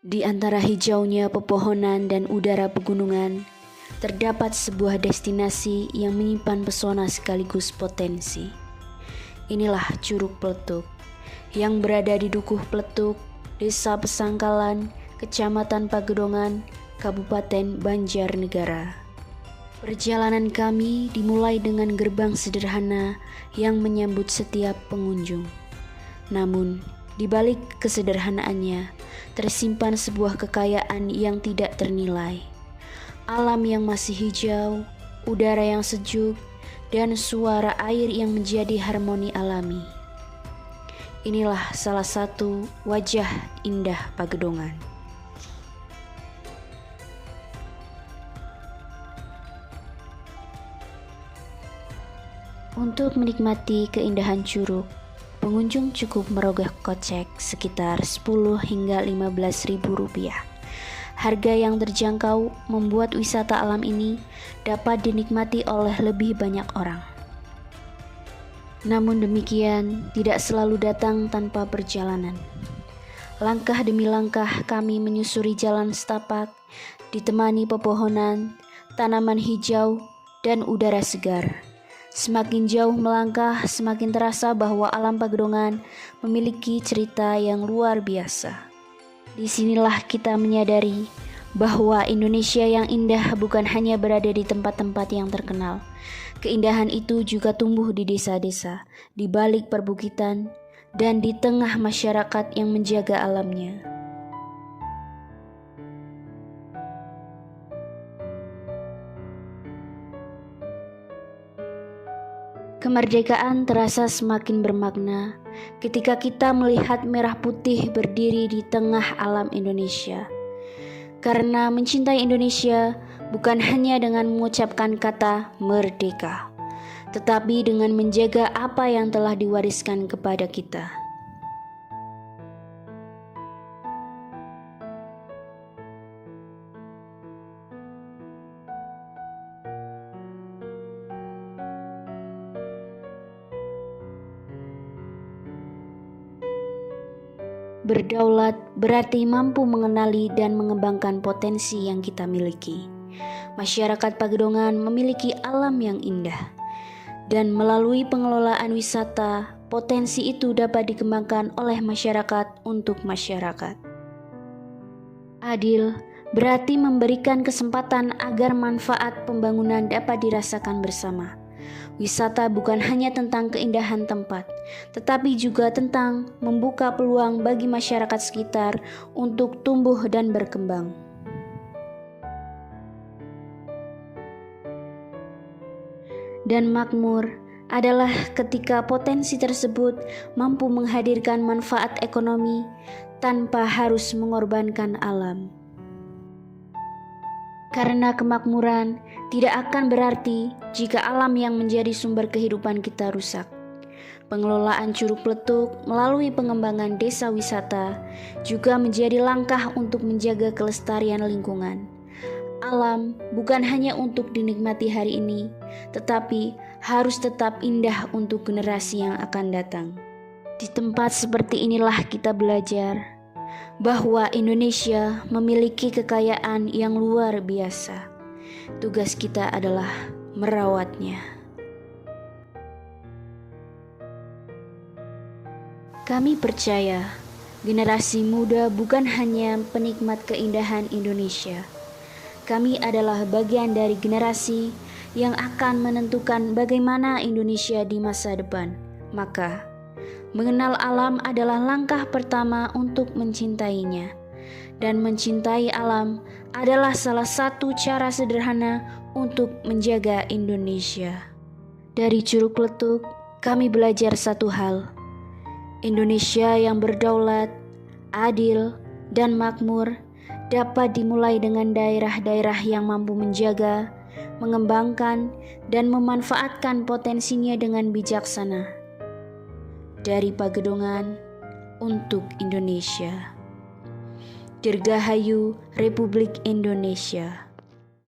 Di antara hijaunya pepohonan dan udara pegunungan, terdapat sebuah destinasi yang menyimpan pesona sekaligus potensi. Inilah Curug Pletuk, yang berada di Dukuh Pletuk, Desa Pesangkalan, Kecamatan Pagedongan, Kabupaten Banjarnegara. Perjalanan kami dimulai dengan gerbang sederhana yang menyambut setiap pengunjung. Namun, di balik kesederhanaannya, tersimpan sebuah kekayaan yang tidak ternilai. Alam yang masih hijau, udara yang sejuk, dan suara air yang menjadi harmoni alami. Inilah salah satu wajah indah Pagedongan. Untuk menikmati keindahan curug, pengunjung cukup merogoh kocek sekitar 10 hingga 15 ribu rupiah. Harga yang terjangkau membuat wisata alam ini dapat dinikmati oleh lebih banyak orang. Namun demikian, tidak selalu datang tanpa perjalanan. Langkah demi langkah kami menyusuri jalan setapak, ditemani pepohonan, tanaman hijau, dan udara segar. Semakin jauh melangkah, semakin terasa bahwa alam Pagedongan memiliki cerita yang luar biasa. Disinilah kita menyadari bahwa Indonesia yang indah bukan hanya berada di tempat-tempat yang terkenal. Keindahan itu juga tumbuh di desa-desa, di balik perbukitan, dan di tengah masyarakat yang menjaga alamnya. Kemerdekaan terasa semakin bermakna ketika kita melihat merah putih berdiri di tengah alam Indonesia. Karena mencintai Indonesia bukan hanya dengan mengucapkan kata merdeka, tetapi dengan menjaga apa yang telah diwariskan kepada kita. Berdaulat berarti mampu mengenali dan mengembangkan potensi yang kita miliki. Masyarakat Pagedongan memiliki alam yang indah, dan melalui pengelolaan wisata, potensi itu dapat dikembangkan oleh masyarakat untuk masyarakat. Adil berarti memberikan kesempatan agar manfaat pembangunan dapat dirasakan bersama. Wisata bukan hanya tentang keindahan tempat, tetapi juga tentang membuka peluang bagi masyarakat sekitar untuk tumbuh dan berkembang. Dan makmur adalah ketika potensi tersebut mampu menghadirkan manfaat ekonomi tanpa harus mengorbankan alam. Karena kemakmuran tidak akan berarti jika alam yang menjadi sumber kehidupan kita rusak. Pengelolaan Curug Pletuk melalui pengembangan desa wisata juga menjadi langkah untuk menjaga kelestarian lingkungan. Alam bukan hanya untuk dinikmati hari ini, tetapi harus tetap indah untuk generasi yang akan datang. Di tempat seperti inilah kita belajar bahwa Indonesia memiliki kekayaan yang luar biasa. Tugas kita adalah merawatnya. Kami percaya generasi muda bukan hanya penikmat keindahan Indonesia. Kami adalah bagian dari generasi yang akan menentukan bagaimana Indonesia di masa depan. Maka, mengenal alam adalah langkah pertama untuk mencintainya, dan mencintai alam adalah salah satu cara sederhana untuk menjaga Indonesia. Dari Curug Pletuk, kami belajar satu hal: Indonesia yang berdaulat, adil, dan makmur dapat dimulai dengan daerah-daerah yang mampu menjaga, mengembangkan, dan memanfaatkan potensinya dengan bijaksana. Dari Pagedongan untuk Indonesia. Dirgahayu Republik Indonesia.